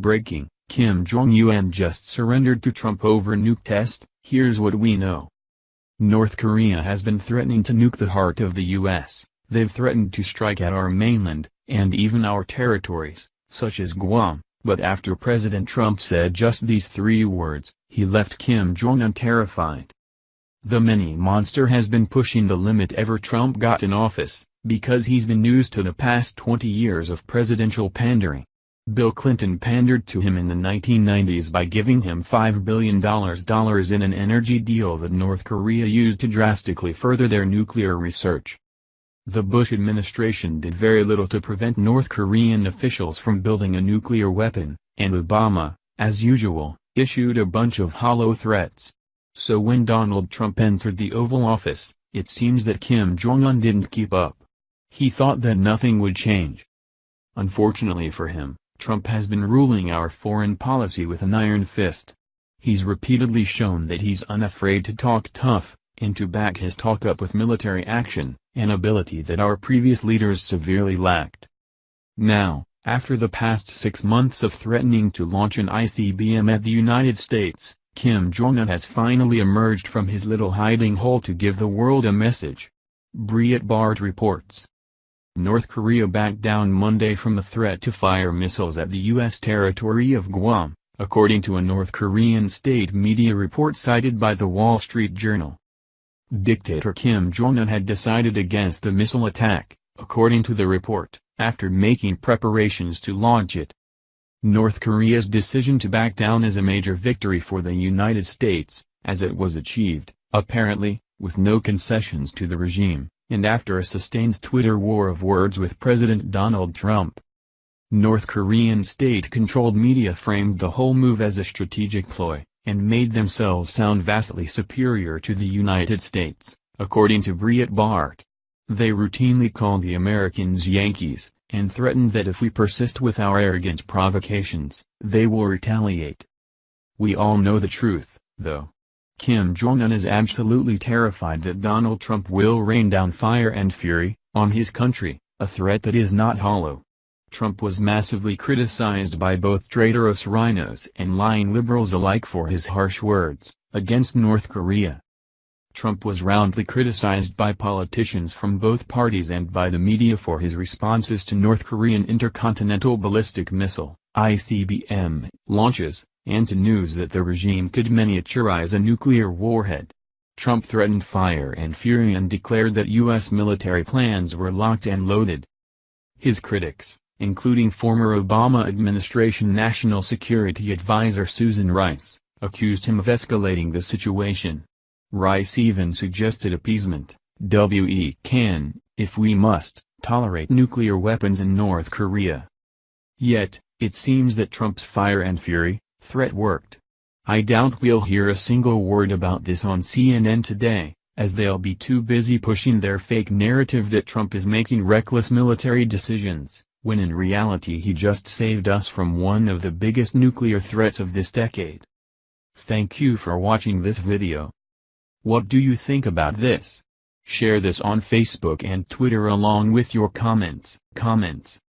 Breaking: Kim Jong-un just surrendered to Trump over nuke test. Here's what we know. North Korea has been threatening to nuke the heart of the U.S. They've threatened to strike at our mainland, and even our territories, such as Guam, but after President Trump said just these 3 words, he left Kim Jong-un terrified. The mini monster has been pushing the limit ever Trump got in office, because he's been used to the past 20 years of presidential pandering. Bill Clinton pandered to him in the 1990s by giving him $5 billion in an energy deal that North Korea used to drastically further their nuclear research. The Bush administration did very little to prevent North Korean officials from building a nuclear weapon, and Obama, as usual, issued a bunch of hollow threats. So when Donald Trump entered the Oval Office, it seems that Kim Jong-un didn't keep up. He thought that nothing would change. Unfortunately for him, Trump has been ruling our foreign policy with an iron fist. He's repeatedly shown that he's unafraid to talk tough, and to back his talk up with military action, an ability that our previous leaders severely lacked. Now, after the past 6 months of threatening to launch an ICBM at the United States, Kim Jong-un has finally emerged from his little hiding hole to give the world a message. Breitbart reports. North Korea backed down Monday from the threat to fire missiles at the U.S. territory of Guam, according to a North Korean state media report cited by The Wall Street Journal. Dictator Kim Jong-un had decided against the missile attack, according to the report, after making preparations to launch it. North Korea's decision to back down is a major victory for the United States, as it was achieved, apparently, with no concessions to the regime, and after a sustained Twitter war of words with President Donald Trump. North Korean state-controlled media framed the whole move as a strategic ploy, and made themselves sound vastly superior to the United States, according to Breitbart. They routinely called the Americans Yankees, and threatened that if we persist with our arrogant provocations, they will retaliate. We all know the truth, though. Kim Jong-un is absolutely terrified that Donald Trump will rain down fire and fury on his country, a threat that is not hollow. Trump was massively criticized by both traitorous rhinos and lying liberals alike for his harsh words against North Korea. Trump was roundly criticized by politicians from both parties and by the media for his responses to North Korean intercontinental ballistic missile (ICBM) launches, and to news that the regime could miniaturize a nuclear warhead. Trump threatened fire and fury and declared that U.S. military plans were locked and loaded. His critics, including former Obama administration National Security Advisor Susan Rice, accused him of escalating the situation. Rice even suggested appeasement. We can, if we must, tolerate nuclear weapons in North Korea. Yet, it seems that Trump's fire and fury threat worked. I doubt we'll hear a single word about this on CNN today, as they'll be too busy pushing their fake narrative that Trump is making reckless military decisions, when in reality he just saved us from one of the biggest nuclear threats of this decade. Thank you for watching this video. What do you think about this? Share this on Facebook and Twitter along with your comments.